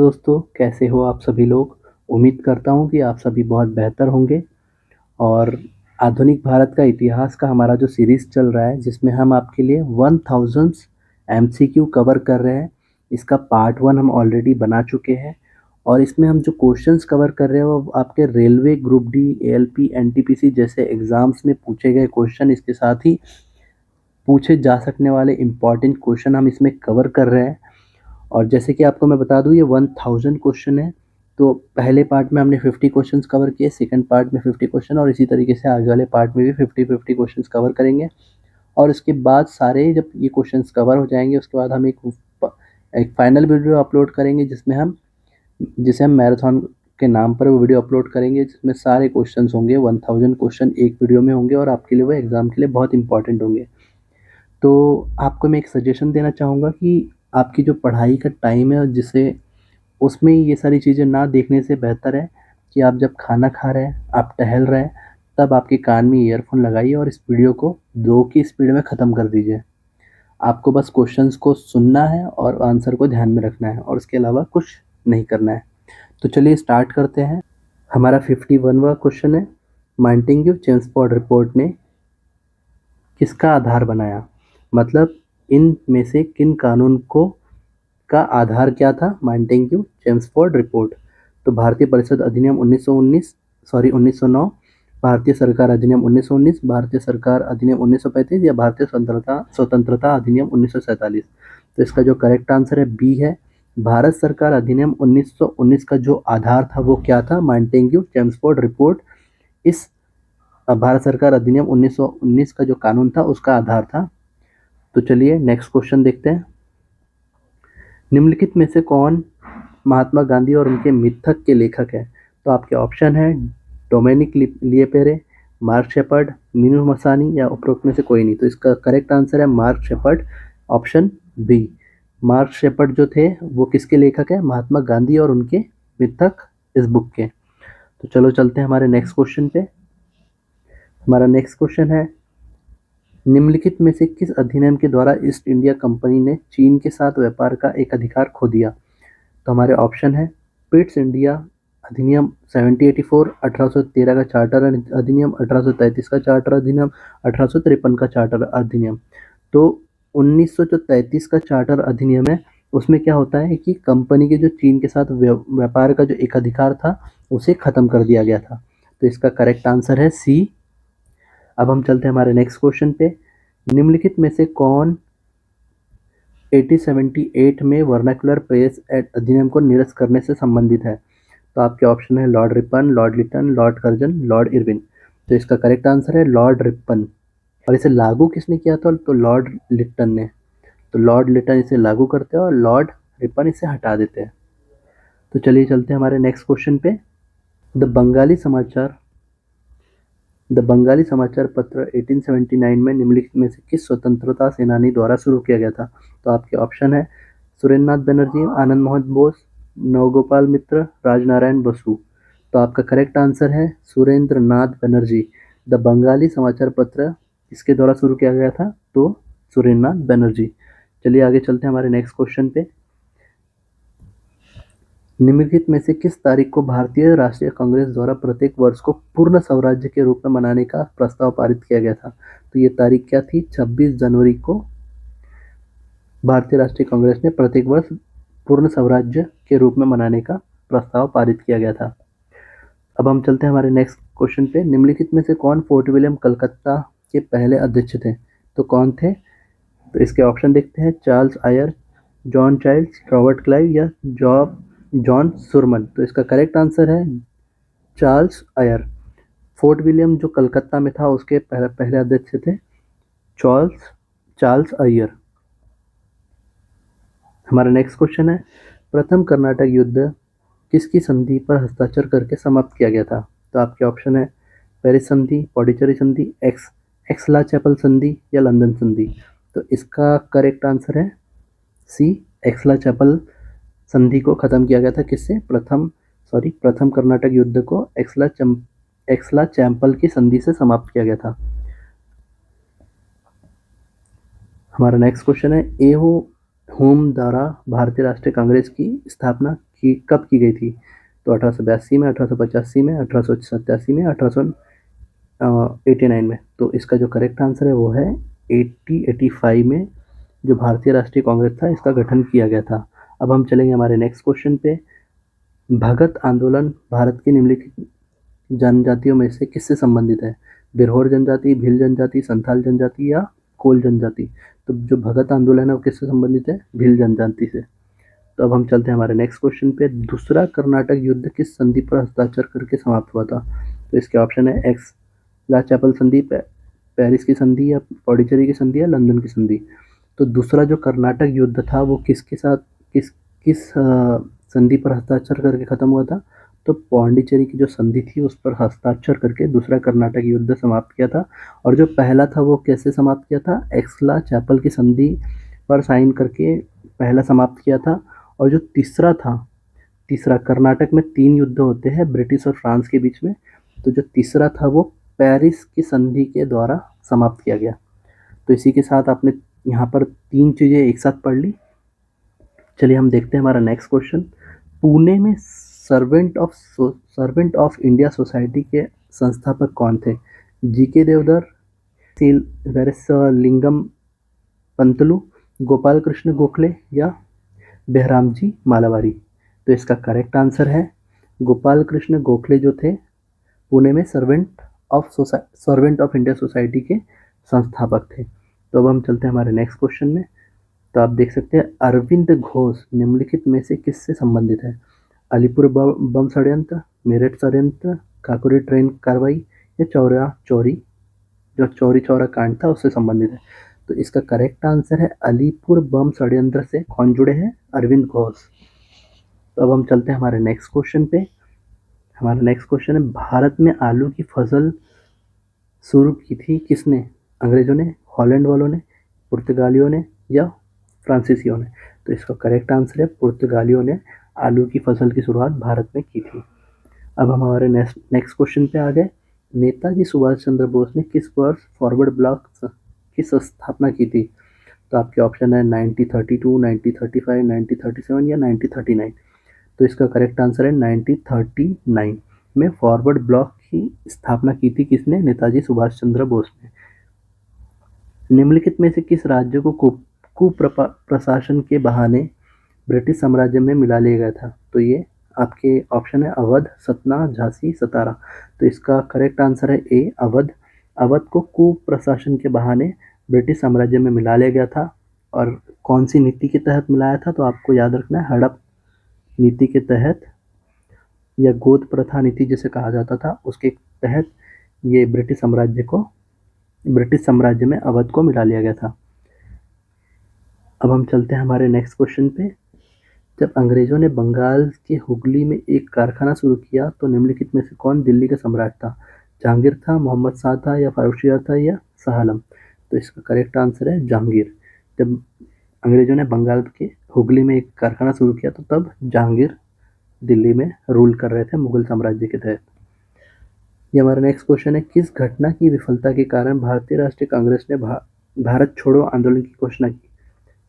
दोस्तों, कैसे हो आप सभी लोग। उम्मीद करता हूँ कि आप सभी बहुत बेहतर होंगे। और आधुनिक भारत का इतिहास का हमारा जो सीरीज़ चल रहा है, जिसमें हम आपके लिए 1000 एमसीक्यू कवर कर रहे हैं। इसका पार्ट 1 हम ऑलरेडी बना चुके हैं। और इसमें हम जो क्वेश्चंस कवर कर रहे हैं वो आपके railway, group D, ALP, NTPC जैसे एग्ज़ाम्स में पूछे गए क्वेश्चन, इसके साथ ही पूछे जा सकने वाले इम्पॉर्टेंट क्वेश्चन हम इसमें कवर कर रहे हैं। और जैसे कि आपको मैं बता दूं, ये 1000 क्वेश्चन है। तो पहले पार्ट में हमने 50 क्वेश्चंस कवर किए, सेकंड पार्ट में 50 क्वेश्चन, और इसी तरीके से आगे वाले पार्ट में भी 50-50 क्वेश्चंस कवर करेंगे। और इसके बाद सारे जब ये क्वेश्चंस कवर हो जाएंगे, उसके बाद हम एक फाइनल वीडियो अपलोड करेंगे, जिसे हम मैराथन के नाम पर वो वीडियो अपलोड करेंगे, जिसमें सारे क्वेश्चंस होंगे। 1000 क्वेश्चन एक वीडियो में होंगे और आपके लिए वो एग्ज़ाम के लिए बहुत इंपॉर्टेंट होंगे। तो आपको मैं एक सजेशन देना चाहूँगा कि आपकी जो पढ़ाई का टाइम है, जिसे उसमें ये सारी चीज़ें ना देखने से बेहतर है कि आप जब खाना खा रहे हैं, आप टहल रहे हैं, तब आपके कान में ईयरफोन लगाइए और इस वीडियो को 2 की स्पीड में ख़त्म कर दीजिए। आपको बस क्वेश्चंस को सुनना है और आंसर को ध्यान में रखना है, और उसके अलावा कुछ नहीं करना है। तो चलिए स्टार्ट करते हैं। हमारा 51वां क्वेश्चन है, मॉन्टेग्यू चेम्सफोर्ड रिपोर्ट ने किसका आधार बनाया? मतलब इन में से किन कानून को का आधार क्या था? Montagu Chelmsford report. तो भारतीय परिषद अधिनियम 1909, भारतीय सरकार अधिनियम 1919, भारतीय सरकार अधिनियम 1935 या भारतीय स्वतंत्रता अधिनियम 1947। तो इसका जो करेक्ट आंसर है बी है। भारत सरकार अधिनियम 1919 का जो आधार था वो क्या था? मॉन्टेग्यू चेम्सफोर्ड रिपोर्ट इस भारत सरकार अधिनियम 1919 का जो कानून था उसका आधार था। तो चलिए नेक्स्ट क्वेश्चन देखते हैं। निम्नलिखित में से कौन महात्मा गांधी और उनके मिथक के लेखक है? तो आपके ऑप्शन है Dominique Lapierre, Mark Shepard, Minoo Masani या उपरोक्त में से कोई नहीं। तो इसका करेक्ट आंसर है Mark Shepard, option B. Mark Shepard जो थे वो किसके लेखक है? महात्मा गांधी और उनके मिथक, इस बुक के। तो चलो चलते हैं हमारे नेक्स्ट क्वेश्चन पे। हमारा नेक्स्ट क्वेश्चन है, निम्नलिखित में से किस अधिनियम के द्वारा ईस्ट इंडिया कंपनी ने चीन के साथ व्यापार का एक अधिकार खो दिया? तो हमारे ऑप्शन है पिट्स इंडिया अधिनियम 1784, 1813 का चार्टर अधिनियम, 1833 का चार्टर अधिनियम, 1853 का चार्टर अधिनियम। तो 1933 का चार्टर अधिनियम है, उसमें क्या होता है कि कंपनी के जो चीन के साथ व्यापार का जो एक अधिकार था उसे खत्म कर दिया गया था। तो इसका करेक्ट आंसर है सी। अब हम चलते हैं हमारे नेक्स्ट क्वेश्चन पे। निम्नलिखित में से कौन 1878 में वर्नाकुलर प्रेस एक्ट अधिनियम को निरस्त करने से संबंधित है? तो आपके ऑप्शन है Lord Ripon, Lord Lytton, Lord Curzon, Lord Irwin. तो इसका करेक्ट आंसर है लॉर्ड रिपन। और इसे लागू किसने किया था? तो लॉर्ड लिटन ने। तो लॉर्ड लिटन इसे लागू करते हैं और लॉर्ड रिपन इसे हटा देते हैं। तो चलिए चलते हैं हमारे नेक्स्ट क्वेश्चन पे। द बंगाली समाचार पत्र 1879 में निम्नलिखित में से किस स्वतंत्रता सेनानी द्वारा शुरू किया गया था? तो आपके ऑप्शन है सुरेंद्रनाथ बनर्जी, आनंद मोहन बोस, नवगोपाल मित्र, राजनारायण बसु। तो आपका करेक्ट आंसर है सुरेंद्रनाथ बनर्जी। द बंगाली समाचार पत्र इसके द्वारा शुरू किया गया था, तो सुरेंद्रनाथ बनर्जी। चलिए आगे चलते हैं हमारे नेक्स्ट क्वेश्चन पे। निम्नलिखित में से किस तारीख को भारतीय राष्ट्रीय कांग्रेस द्वारा प्रत्येक वर्ष को पूर्ण स्वराज्य के रूप में मनाने का प्रस्ताव पारित किया गया था? तो ये तारीख क्या थी? 26 जनवरी को भारतीय राष्ट्रीय कांग्रेस ने प्रत्येक वर्ष पूर्ण स्वराज्य के रूप में मनाने का प्रस्ताव पारित किया गया था। अब हम चलते हैं हमारे नेक्स्ट क्वेश्चन पे। निम्नलिखित में से कौन फोर्ट विलियम कलकत्ता के पहले अध्यक्ष थे? तो कौन थे? तो इसके ऑप्शन देखते हैं, Charles Eyre, John Childs, Robert Clive या जॉन सुरमन। तो इसका करेक्ट आंसर है चार्ल्स आयर। फोर्ट विलियम जो कलकत्ता में था उसके पहले अध्यक्ष थे चार्ल्स आयर। हमारा नेक्स्ट क्वेश्चन है, प्रथम कर्नाटक युद्ध किसकी संधि पर हस्ताक्षर करके समाप्त किया गया था? तो आपके ऑप्शन है पेरिस संधि, पौंडीचेरी संधि, एक्सला चैपल संधि या लंदन संधि। तो इसका करेक्ट आंसर है सी, एक्सला चैपल संधि को खत्म किया गया था। किससे? प्रथम कर्नाटक युद्ध को एक्सला चैपल की संधि से समाप्त किया गया था। हमारा नेक्स्ट क्वेश्चन है, हुम द्वारा भारतीय राष्ट्रीय कांग्रेस की स्थापना कब की गई थी? तो 1882 में, 1885 में, 1887 में, 1889 में। तो इसका जो करेक्ट आंसर है वो है 1885 में जो भारतीय राष्ट्रीय कांग्रेस था इसका गठन किया गया था। अब हम चलेंगे हमारे नेक्स्ट क्वेश्चन पे। भगत आंदोलन भारत की निम्नलिखित जनजातियों में से किससे संबंधित है? बिरहोर जनजाति, भील जनजाति, संथाल जनजाति या कोल जनजाति? तो जो भगत आंदोलन है वो किससे संबंधित है? भील जनजाति से। तो अब हम चलते हैं हमारे नेक्स्ट क्वेश्चन पे। दूसरा कर्नाटक युद्ध किस संधि पर हस्ताक्षर करके समाप्त हुआ था? तो इसके ऑप्शन है एक्स ला चैपल संधि, पेरिस की संधि या पौंडीचेरी की संधि या लंदन की संधि। तो दूसरा जो कर्नाटक युद्ध था वो किसके साथ किस किस संधि पर हस्ताक्षर करके खत्म हुआ था? तो पौंडीचेरी की जो संधि थी उस पर हस्ताक्षर करके दूसरा कर्नाटक युद्ध समाप्त किया था। और जो पहला था वो कैसे समाप्त किया था? एक्सला चैपल की संधि पर साइन करके पहला समाप्त किया था। और जो तीसरा कर्नाटक में 3 युद्ध होते हैं ब्रिटिश और फ्रांस के बीच में, तो जो तीसरा था वो पेरिस की संधि के द्वारा समाप्त किया गया। तो इसी के साथ आपने यहाँ पर 3 चीज़ें एक साथ पढ़ ली। चलिए हम देखते हैं हमारा नेक्स्ट क्वेश्चन। पुणे में सर्वेंट ऑफ इंडिया सोसाइटी के संस्थापक कौन थे? जीके देवधर, लिंगम पंतलू, गोपाल कृष्ण गोखले या बेहराम जी मालावारी? तो इसका करेक्ट आंसर है गोपाल कृष्ण गोखले जो थे पुणे में सर्वेंट ऑफ इंडिया सोसाइटी के संस्थापक थे। तो अब हम चलते हैं हमारे नेक्स्ट क्वेश्चन में। तो आप देख सकते हैं अरविंद घोष निम्नलिखित में से किससे संबंधित है? अलीपुर बम षड्यंत्र, मेरठ षड्यंत्र, काकोरी ट्रेन कार्रवाई या चौरी चौरा कांड था उससे संबंधित है। तो इसका करेक्ट आंसर है अलीपुर बम षड्यंत्र से कौन जुड़े हैं? अरविंद घोष। तो अब हम चलते हैं हमारे नेक्स्ट क्वेश्चन पे। हमारा नेक्स्ट क्वेश्चन है भारत में आलू की फसल शुरू की थी किसने? अंग्रेजों ने, हॉलैंड वालों ने, पुर्तगालियों ने या फ्रांसीसियों ने? तो इसका करेक्ट आंसर है पुर्तगालियों ने आलू की फसल की शुरुआत भारत में की थी। अब हम हमारे नेक्स्ट क्वेश्चन पे आ गए। नेताजी सुभाष चंद्र बोस ने किस वर्ष फॉरवर्ड ब्लॉक की स्थापना की थी? तो आपके ऑप्शन है 1932, 1935, 1937 या 1939। तो इसका करेक्ट आंसर है 1939 में फॉरवर्ड ब्लॉक की स्थापना की थी किसने? नेताजी सुभाष चंद्र बोस ने। निम्नलिखित में से किस राज्य को कुप्रशासन के बहाने ब्रिटिश साम्राज्य में मिला लिया गया था? तो ये आपके ऑप्शन है अवध, सतना, झांसी, सतारा। तो इसका करेक्ट आंसर है ए अवध। अवध को कुप्रशासन के बहाने ब्रिटिश साम्राज्य में मिला लिया गया था। और कौन सी नीति के तहत मिलाया था? तो आपको याद रखना है हड़प नीति के तहत या गोद प्रथा नीति जिसे कहा जाता था उसके तहत ये ब्रिटिश साम्राज्य में अवध को मिला लिया गया था। अब हम चलते हैं हमारे नेक्स्ट क्वेश्चन पे। जब अंग्रेजों ने बंगाल के हुगली में एक कारखाना शुरू किया तो निम्नलिखित में से कौन दिल्ली का सम्राट था? जहांगीर था, मोहम्मद शाह था या फारूक था या शाह आलम? तो इसका करेक्ट आंसर है जहांगीर। जब अंग्रेजों ने बंगाल के हुगली में एक कारखाना शुरू किया तो तब जहांगीर दिल्ली में रूल कर रहे थे मुगल साम्राज्य के तहत। ये हमारा नेक्स्ट क्वेश्चन है किस घटना की विफलता के कारण भारतीय राष्ट्रीय कांग्रेस ने भारत छोड़ो आंदोलन की घोषणा की?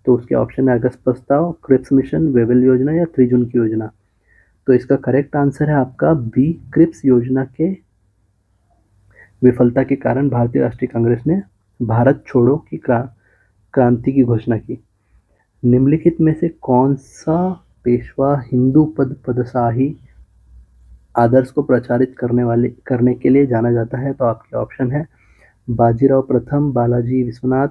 तो उसके ऑप्शन है अगस्त प्रस्ताव, क्रिप्स मिशन, वेवेल योजना या 3 जून की योजना। तो इसका करेक्ट आंसर है आपका बी क्रिप्स योजना के विफलता के कारण भारतीय राष्ट्रीय कांग्रेस ने भारत छोड़ो की क्रांति की घोषणा की। निम्नलिखित में से कौन सा पेशवा हिंदू पदशाही आदर्श को प्रचारित करने के लिए जाना जाता है? तो आपके ऑप्शन है बाजीराव प्रथम, बालाजी विश्वनाथ,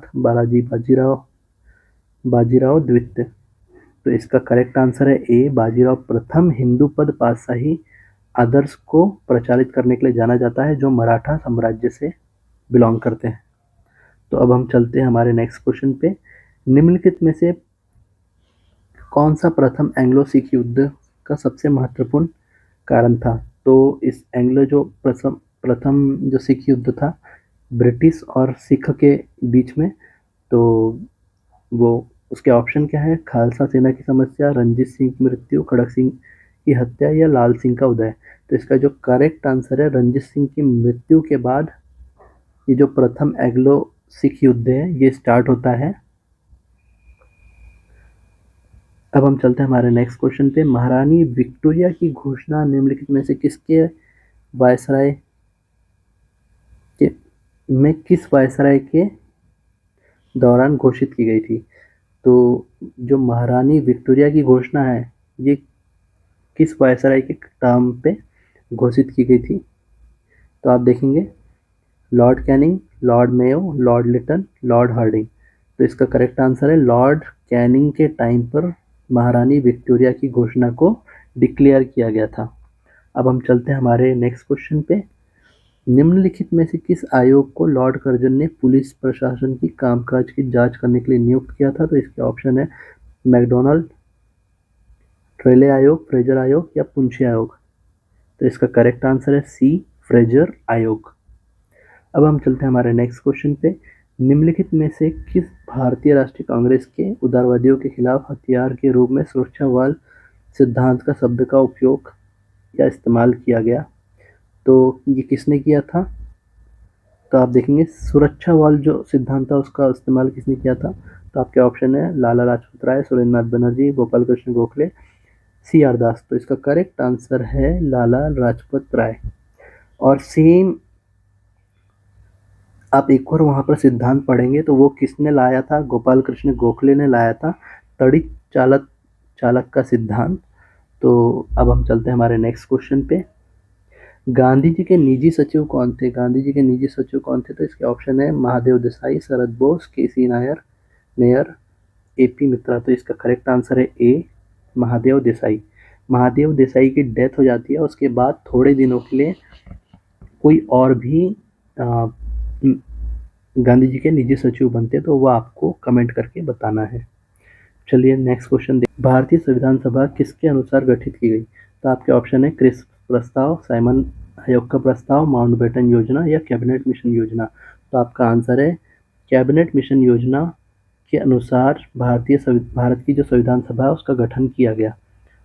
बाजीराव द्वितीय। तो इसका करेक्ट आंसर है ए बाजीराव प्रथम। हिंदू पद पातशाही आदर्श को प्रचारित करने के लिए जाना जाता है जो मराठा साम्राज्य से बिलोंग करते हैं। तो अब हम चलते हैं हमारे नेक्स्ट क्वेश्चन पे। निम्नलिखित में से कौन सा प्रथम एंग्लो सिख युद्ध का सबसे महत्वपूर्ण कारण था? तो इस प्रथम जो सिख युद्ध था ब्रिटिश और सिख के बीच में, तो वो उसके ऑप्शन क्या है? खालसा सेना की समस्या, रंजीत सिंह की मृत्यु, खड़क सिंह की हत्या या लाल सिंह का उदय। तो इसका जो करेक्ट आंसर है रंजीत सिंह की मृत्यु के बाद ये जो प्रथम एंग्लो सिख युद्ध है ये स्टार्ट होता है। अब हम चलते हैं हमारे नेक्स्ट क्वेश्चन पे। महारानी विक्टोरिया की घोषणा निम्नलिखित में से किसके वायसराय के किस वायसराय के दौरान घोषित की गई थी? तो जो महारानी विक्टोरिया की घोषणा है ये किस वायसराय के टर्म पे घोषित की गई थी? तो आप देखेंगे Lord Canning, Lord Mayo, Lord Lytton, Lord Hardinge. तो इसका करेक्ट आंसर है लॉर्ड कैनिंग के टाइम पर महारानी विक्टोरिया की घोषणा को डिक्लेयर किया गया था। अब हम चलते हैं हमारे नेक्स्ट क्वेश्चन पे। निम्नलिखित में से किस आयोग को लॉर्ड कर्जन ने पुलिस प्रशासन की कामकाज की जांच करने के लिए नियुक्त किया था? तो इसके ऑप्शन है मैकडोनाल्ड, ट्रेले आयोग, फ्रेजर आयोग या पुंछी आयोग। तो इसका करेक्ट आंसर है सी, फ्रेजर आयोग। अब हम चलते हैं हमारे नेक्स्ट क्वेश्चन पे। निम्नलिखित में से किस भारतीय राष्ट्रीय कांग्रेस के उदारवादियों के खिलाफ हथियार के रूप में सुरक्षावाद सिद्धांत का शब्द का उपयोग या इस्तेमाल किया गया? तो ये किसने किया था? तो आप देखेंगे सुरक्षा वाल जो सिद्धांत था उसका इस्तेमाल किसने किया था? तो आपके ऑप्शन है लाला लाजपत राय, सुरेंद्रनाथ बनर्जी, गोपाल कृष्ण गोखले, सी आर दास। तो इसका करेक्ट आंसर है लाला लाजपत राय। और सेम आप एक और वहाँ पर सिद्धांत पढ़ेंगे तो वो किसने लाया था? गोपाल कृष्ण गोखले ने लाया था तड़ित चालक का सिद्धांत। तो अब हम चलते हैं हमारे नेक्स्ट क्वेश्चन पे। गांधी जी के निजी सचिव कौन थे? गांधी जी के निजी सचिव कौन थे? तो इसके ऑप्शन है महादेव देसाई, शरद बोस, केसी नायर, एपी मित्रा। तो इसका करेक्ट आंसर है ए, महादेव देसाई। महादेव देसाई की डेथ हो जाती है, उसके बाद थोड़े दिनों के लिए कोई और भी गांधी जी के निजी सचिव बनते, तो वो आपको कमेंट करके बताना है। चलिए नेक्स्ट क्वेश्चन देखिए। भारतीय संविधान सभा किसके अनुसार गठित की गई? तो आपके ऑप्शन है क्रिस्प प्रस्ताव, साइमन आयोग का प्रस्ताव, माउंटबेटन योजना या कैबिनेट मिशन योजना। तो आपका आंसर है कैबिनेट मिशन योजना के अनुसार भारत की जो संविधान सभा है उसका गठन किया गया।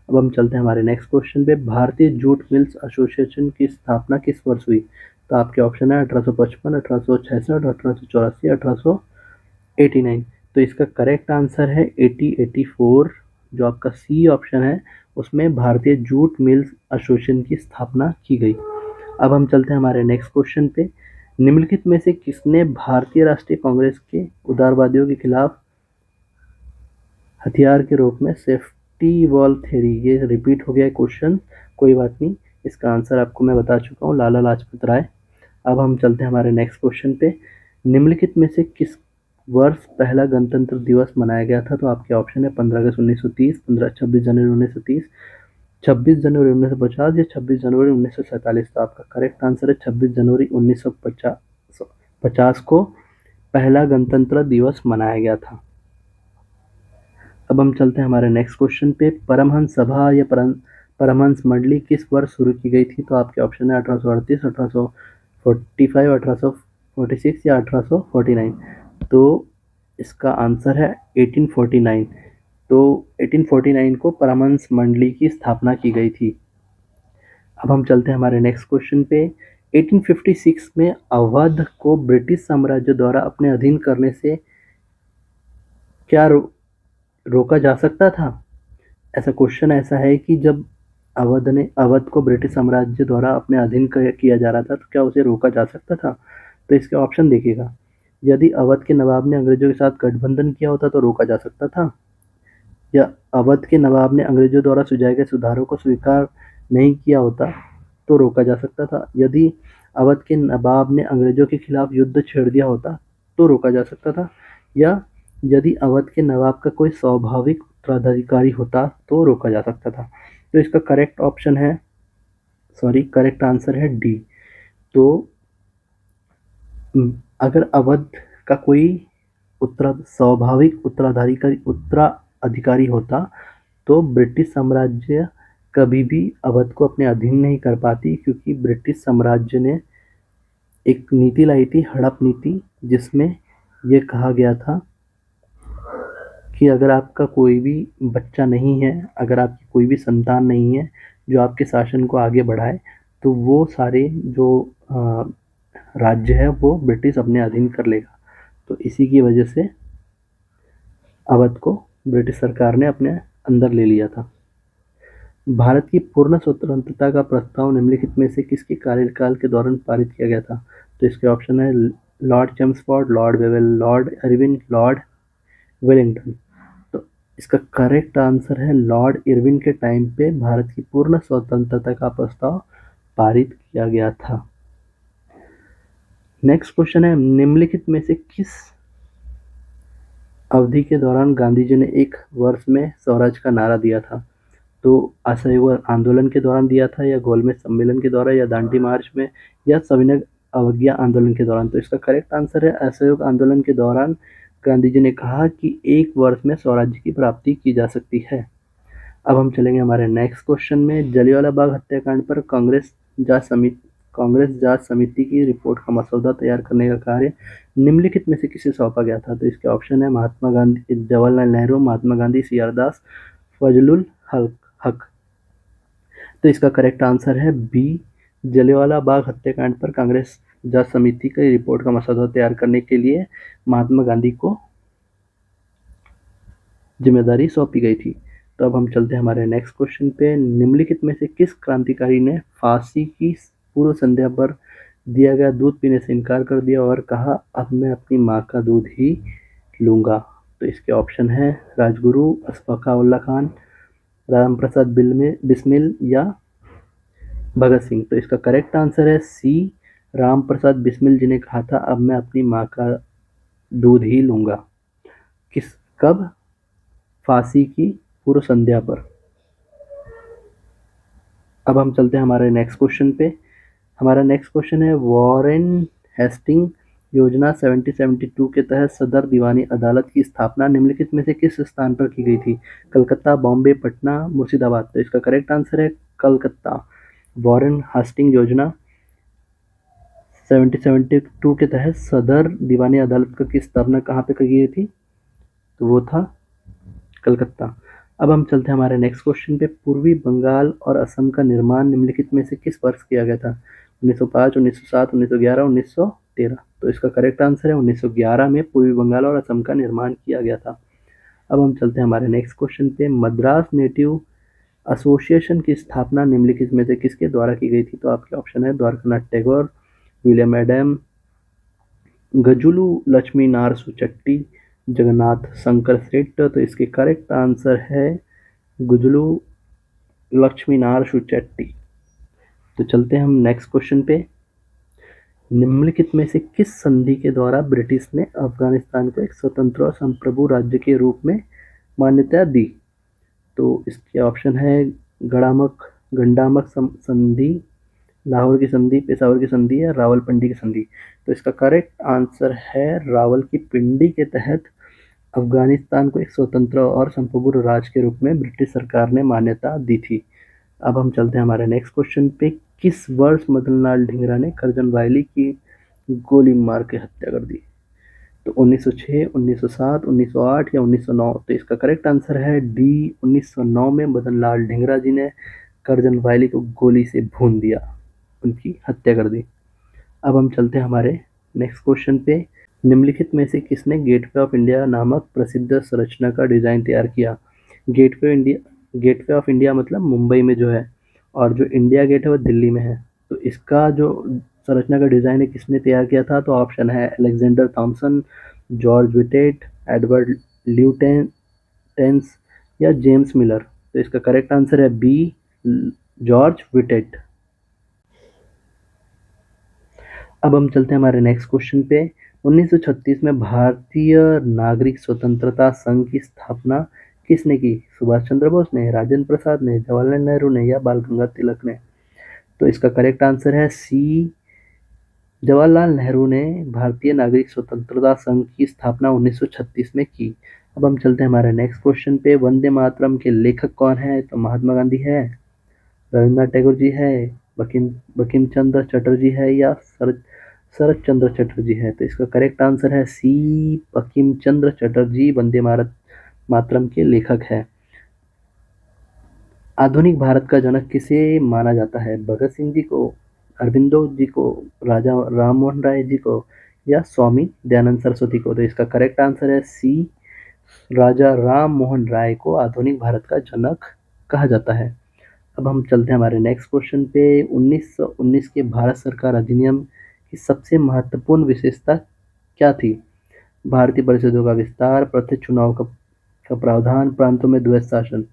अब हम चलते हैं हमारे नेक्स्ट क्वेश्चन पे। भारतीय जूट मिल्स एसोसिएशन की स्थापना किस वर्ष हुई? तो आपके ऑप्शन है 1855, 1866, 1884, 1889। तो इसका करेक्ट आंसर है 1884। जो आपका सी ऑप्शन है उसमें भारतीय जूट मिल्स एसोसिएशन की स्थापना की गई। अब हम चलते हैं हमारे नेक्स्ट क्वेश्चन पे। निम्नलिखित में से किसने भारतीय राष्ट्रीय कांग्रेस के उदारवादियों के खिलाफ हथियार के रूप में सेफ्टी वॉल थ्योरी, ये रिपीट हो गया है क्वेश्चन, कोई बात नहीं, इसका आंसर आपको मैं बता चुका हूँ, लाला लाजपत राय। अब हम चलते हैं हमारे नेक्स्ट क्वेश्चन पे। निम्नलिखित में से किस वर्ष पहला गणतंत्र दिवस मनाया गया था? तो आपके ऑप्शन है 15 अगस्त 1930, 26 जनवरी 1930, 26 जनवरी 1950 या 26 जनवरी 1947। तो आपका करेक्ट आंसर है 26 जनवरी 1950 को पहला गणतंत्र दिवस मनाया गया था। अब हम चलते हैं हमारे नेक्स्ट क्वेश्चन पे। परमहंस सभा या परमहंस मंडली किस वर्ष शुरू की गई थी? तो आपके ऑप्शन है 1838, 1845, 1846 या 1849। तो इसका आंसर है 1849। तो 1849 को परमहंस मंडली की स्थापना की गई थी। अब हम चलते हैं हमारे नेक्स्ट क्वेश्चन पे। 1856 में अवध को ब्रिटिश साम्राज्य द्वारा अपने अधीन करने से क्या रोका जा सकता था? ऐसा क्वेश्चन ऐसा है कि जब अवध को ब्रिटिश साम्राज्य द्वारा अपने अधीन किया जा रहा था तो क्या उसे रोका जा सकता था? तो इसके ऑप्शन देखिएगा। यदि अवध के नवाब ने अंग्रेजों के साथ गठबंधन किया होता तो रोका जा सकता था, या अवध के नवाब ने अंग्रेजों द्वारा सुझाए गए सुधारों को स्वीकार नहीं किया होता तो रोका जा सकता था, यदि अवध के नवाब ने अंग्रेजों के खिलाफ युद्ध छेड़ दिया होता तो रोका जा सकता था, या यदि अवध के नवाब का कोई स्वाभाविक उत्तराधिकारी होता तो रोका जा सकता था। तो इसका करेक्ट आंसर है डी। तो अगर अवध का कोई स्वाभाविक उत्तराधिकारी होता तो ब्रिटिश साम्राज्य कभी भी अवध को अपने अधीन नहीं कर पाती, क्योंकि ब्रिटिश साम्राज्य ने एक नीति लाई थी, हड़प नीति, जिसमें यह कहा गया था कि अगर आपका कोई भी बच्चा नहीं है, अगर आपकी कोई भी संतान नहीं है जो आपके शासन को आगे बढ़ाए, तो वो सारे जो राज्य है वो ब्रिटिश अपने अधीन कर लेगा। तो इसी की वजह से अवध को ब्रिटिश सरकार ने अपने अंदर ले लिया था। भारत की पूर्ण स्वतंत्रता का प्रस्ताव निम्नलिखित में से किसके कार्यकाल के दौरान पारित किया गया था? तो इसके ऑप्शन है Lord Chelmsford, Lord Wavell, Lord Irwin, Lord Wellington. तो इसका करेक्ट आंसर है लॉर्ड इरविन के टाइम पे भारत की पूर्ण स्वतंत्रता का प्रस्ताव पारित किया गया था। नेक्स्ट क्वेश्चन है, निम्नलिखित में से किस अवधि के दौरान गांधी जी ने एक वर्ष में स्वराज का नारा दिया था? तो असहयोग आंदोलन के दौरान दिया था, या गोलमेज सम्मेलन के दौरान, या दांडी मार्च में, या सविनय अवज्ञा आंदोलन के दौरान? तो इसका करेक्ट आंसर है असहयोग आंदोलन के दौरान गांधी जी ने कहा कि एक वर्ष में स्वराज्य की प्राप्ति की जा सकती है। अब हम चलेंगे हमारे नेक्स्ट क्वेश्चन में। जलियांवाला बाग हत्याकांड पर कांग्रेस जांच समिति की रिपोर्ट का मसौदा तैयार करने का कार्य निम्नलिखित में से किसे सौंपा गया था? तो इसके ऑप्शन है महात्मा गांधी, जवाहरलाल नेहरू, महात्मा गांधी, सी.आर. दास, फजलुल हक। तो इसका करेक्ट आंसर है बी, जलियांवाला बाग हत्याकांड पर कांग्रेस जांच समिति की रिपोर्ट का मसौदा तैयार करने के लिए महात्मा गांधी को जिम्मेदारी सौंपी गई थी। तो अब हम चलते हैं हमारे नेक्स्ट क्वेश्चन पे। निम्नलिखित में से किस क्रांतिकारी ने फांसी की पूर्व संध्या पर दिया गया दूध पीने से इनकार कर दिया और कहा अब मैं अपनी माँ का दूध ही लूंगा? तो इसके ऑप्शन है राजगुरु, अशफाक उल्ला खान, राम प्रसाद बिस्मिल, या भगत सिंह। तो इसका करेक्ट आंसर है सी, राम प्रसाद बिस्मिल जी ने कहा था अब मैं अपनी माँ का दूध ही लूंगा। कब? फांसी की पूर्व संध्या पर। अब हम चलते हैं हमारे नेक्स्ट क्वेश्चन पे। हमारा नेक्स्ट क्वेश्चन है, वॉरेन हेस्टिंग योजना 1772 के तहत सदर दीवानी अदालत की स्थापना निम्नलिखित में से किस स्थान पर की गई थी? कलकत्ता, बॉम्बे, पटना, मुर्शिदाबाद। तो इसका करेक्ट आंसर है कलकत्ता। वॉरेन हेस्टिंग योजना 1772 के तहत सदर दीवानी अदालत की स्थापना कहाँ पे की गई थी? तो वो था कलकत्ता। अब हम चलते हैं हमारे नेक्स्ट क्वेश्चन पे। पूर्वी बंगाल और असम का निर्माण निम्नलिखित में से किस वर्ष किया गया था? 1905, 1907, 1911, 1913। तो इसका करेक्ट आंसर है 1911 में पूर्वी बंगाल और असम का निर्माण किया गया था। अब हम चलते हैं हमारे नेक्स्ट क्वेश्चन पे। मद्रास नेटिव एसोसिएशन की स्थापना निम्नलिखित में से किसके द्वारा की गई थी? तो आपके ऑप्शन है द्वारकानाथ टैगोर, विलियम एडम, गजुलू लक्ष्मी नारसुचट्टी, जगन्नाथ शंकर सेठ। तो इसके करेक्ट आंसर है गुजलू लक्ष्मी नारसुचट्टी। तो चलते हैं हम नेक्स्ट क्वेश्चन पे। निम्नलिखित में से किस संधि के द्वारा ब्रिटिश ने अफगानिस्तान को एक स्वतंत्र और संप्रभु राज्य के रूप में मान्यता दी? तो इसके ऑप्शन है गंडामक संधि, लाहौर की संधि, पेशावर की संधि, या रावलपिंडी की संधि। तो इसका करेक्ट आंसर है रावलपिंडी के तहत अफगानिस्तान को एक स्वतंत्र और संप्रभु राज्य के रूप में ब्रिटिश सरकार ने मान्यता दी थी। अब हम चलते हैं हमारे नेक्स्ट क्वेश्चन पे। किस वर्ष मदनलाल ढींगरा ने करजन वायली की गोली मार के हत्या कर दी? तो 1906, 1907, 1908, या 1909। तो इसका करेक्ट आंसर है डी, 1909 में मदनलाल ढींगरा जी ने करजन वायली को गोली से भून दिया, उनकी हत्या कर दी। अब हम चलते हैं हमारे नेक्स्ट क्वेश्चन पे। निम्नलिखित में से किसने गेटवे ऑफ इंडिया नामक प्रसिद्ध संरचना का डिजाइन तैयार किया? गेटवे ऑफ इंडिया मतलब मुंबई में जो है, और जो इंडिया गेट है वो दिल्ली में है। तो इसका जो संरचना का डिजाइन है किसने तैयार किया था? तो ऑप्शन है Alexander Thomson, George Wittet, Edward Lutyens, या जेम्स मिलर। तो इसका करेक्ट आंसर है बी, जॉर्ज विटेट। अब हम चलते हैं हमारे नेक्स्ट क्वेश्चन पे। 1936 में भारतीय नागरिक स्वतंत्रता संघ की स्थापना किसने की? सुभाष चंद्र बोस ने, राजेंद्र प्रसाद ने, जवाहरलाल नेहरू ने, या बाल गंगाधर तिलक ने? तो इसका करेक्ट आंसर है सी, जवाहरलाल नेहरू ने भारतीय नागरिक स्वतंत्रता संघ की स्थापना 1936 में की। अब हम चलते हैं हमारे नेक्स्ट क्वेश्चन पे। वंदे मातरम के लेखक कौन है? तो महात्मा गांधी है, रविन्द्रनाथ टैगोर जी है, बंकिम चंद्र चटर्जी है, या शरत चंद्र चटर्जी है? तो इसका करेक्ट आंसर है सी, बंकिम चंद्र चटर्जी वंदे मातरम के लेखक है। आधुनिक भारत का जनक किसे माना जाता है? भगत सिंह जी को, अरबिंदो जी को, राजा राममोहन राय जी को, या स्वामी दयानंद सरस्वती को? तो इसका करेक्ट आंसर है सी, राजा राम मोहन राय को आधुनिक भारत का जनक कहा जाता है। अब हम चलते हैं हमारे नेक्स्ट क्वेश्चन पे। 1919 के भारत सरकार अधिनियम की सबसे महत्वपूर्ण विशेषता क्या थी? भारतीय परिषदों का विस्तार, प्रत्यक्ष चुनाव का प्रावधान, प्रांतों में द्वैत शासन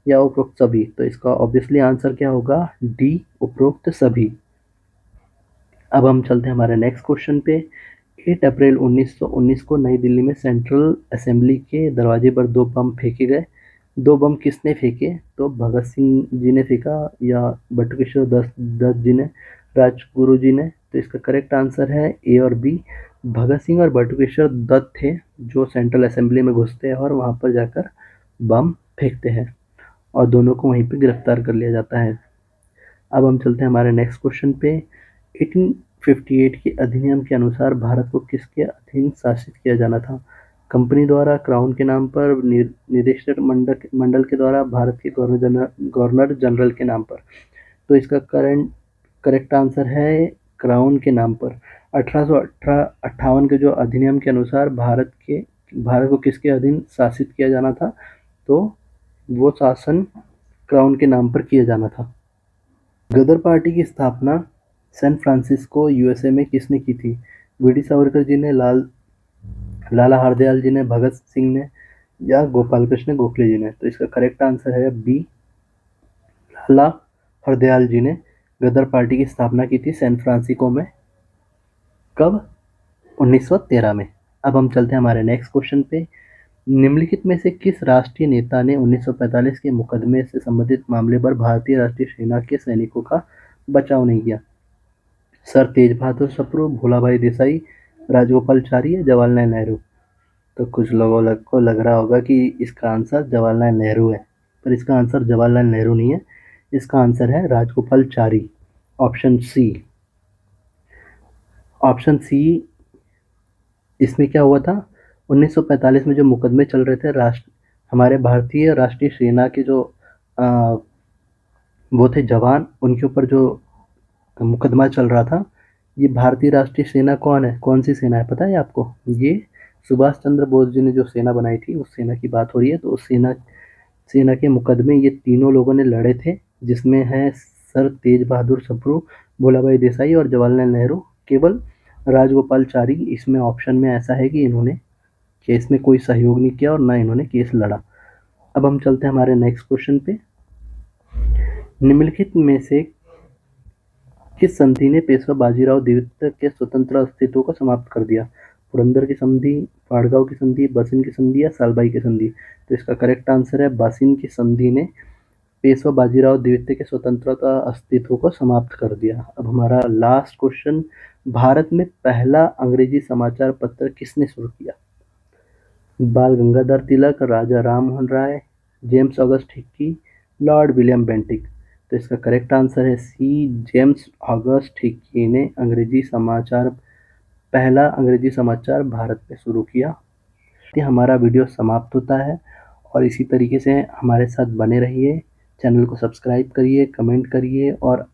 या उपरोक्त सभी। तो इसका ऑब्वियसली आंसर क्या होगा? डी, उपरोक्त सभी। अब हम चलते हैं हमारे नेक्स्ट क्वेश्चन पे। 8 अप्रैल 1919 को नई दिल्ली में सेंट्रल असेंबली के दरवाजे पर 2 बम फेंके गए। 2 बम किसने फेंके? तो भगत सिंह जी ने फेंका या बटुकेश्वर दत्त जी ने, राजगुरु जी ने? तो इसका करेक्ट आंसर है ए और बी। भगत सिंह और बटुकेश्वर दत्त थे जो सेंट्रल असेंबली में घुसते हैं और वहाँ पर जाकर बम फेंकते हैं और दोनों को वहीं पे गिरफ्तार कर लिया जाता है। अब हम चलते हैं हमारे नेक्स्ट क्वेश्चन पे। 1858 के अधिनियम के अनुसार भारत को किसके अधीन शासित किया जाना था? कंपनी द्वारा, क्राउन के नाम पर, निदेशक मंडल के द्वारा, भारत के गवर्नर जनरल के नाम पर? तो इसका करेक्ट आंसर है क्राउन के नाम पर। 1858 के जो अधिनियम के अनुसार भारत को किसके अधीन शासित किया जाना था? तो वो शासन क्राउन के नाम पर किया जाना था। गदर पार्टी की स्थापना सैन फ्रांसिस्को, यूएसए में किसने की थी? वीडी सावरकर जी ने, लाला हरदयाल जी ने, भगत सिंह ने या गोपाल कृष्ण गोखले जी ने? तो इसका करेक्ट आंसर है बी, लाला हरदयाल जी ने गदर पार्टी की स्थापना की थी सैन फ्रांसिस्को में। कब? 1913 में। अब हम चलते हैं हमारे नेक्स्ट क्वेश्चन पे। निम्नलिखित में से किस राष्ट्रीय नेता ने 1945 के मुकदमे से संबंधित मामले पर भारतीय राष्ट्रीय सेना के सैनिकों का बचाव नहीं किया? सर तेज बहादुर सप्रू, भोलाभाई देसाई, राजगोपालाचारी या जवाहरलाल नेहरू? तो कुछ लोगों को लग रहा होगा कि इसका आंसर जवाहरलाल नेहरू है, पर इसका आंसर जवाहरलाल नेहरू नहीं है। इसका आंसर है Rajagopalachari, option C. Option C. इसमें क्या हुआ था? 1945 में जो मुकदमे चल रहे थे, हमारे भारतीय राष्ट्रीय सेना के जो वो थे जवान, उनके ऊपर जो मुकदमा चल रहा था। ये भारतीय राष्ट्रीय सेना कौन है? कौन सी सेना है पता है आपको? ये सुभाष चंद्र बोस जी ने जो सेना बनाई थी उस सेना की बात हो रही है। तो उस सेना के मुकदमे ये तीनों लोगों ने लड़े थे, जिसमें है सर तेज बहादुर सप्रू, भोलाभाई देसाई और जवाहरलाल नेहरू। केवल राजगोपालाचारी इसमें ऑप्शन में ऐसा है कि इन्होंने केस में कोई सहयोग नहीं किया और ना इन्होंने केस लड़ा। अब हम चलते हैं हमारे नेक्स्ट क्वेश्चन पे। निम्नलिखित में से किस संधि ने पेशवा बाजीराव द्वितीय के स्वतंत्र अस्तित्व को समाप्त कर दिया? पुरंदर की संधि, पाड़गांव की संधि, बसिन की संधि या सालबाई की संधि? तो इसका करेक्ट आंसर है बसिन की संधि ने पेशवा बाजीराव द्वितीय के स्वतंत्रता अस्तित्व को समाप्त कर दिया। अब हमारा लास्ट क्वेश्चन। भारत में पहला अंग्रेजी समाचार पत्र किसने शुरू किया? Bal Gangadhar Tilak, Raja Ram Mohan Roy, James August Hicky, Lord William Bentinck? तो इसका करेक्ट आंसर है सी, जेम्स ऑगस्ट हिक्की ने पहला अंग्रेजी समाचार भारत में शुरू किया। हमारा वीडियो समाप्त होता है और इसी तरीके से हमारे साथ बने रहिए। चैनल को सब्सक्राइब करिए, कमेंट करिए और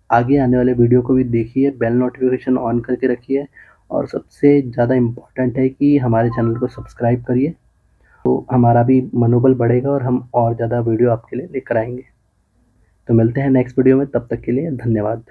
आगे आने वाले वीडियो को भी देखिए। बेल नोटिफिकेशन ऑन करके रखिए और सबसे ज़्यादा इम्पोर्टेंट है कि हमारे चैनल को सब्सक्राइब करिए, तो हमारा भी मनोबल बढ़ेगा और हम और ज़्यादा वीडियो आपके लिए लेकर आएंगे। तो मिलते हैं नेक्स्ट वीडियो में, तब तक के लिए धन्यवाद।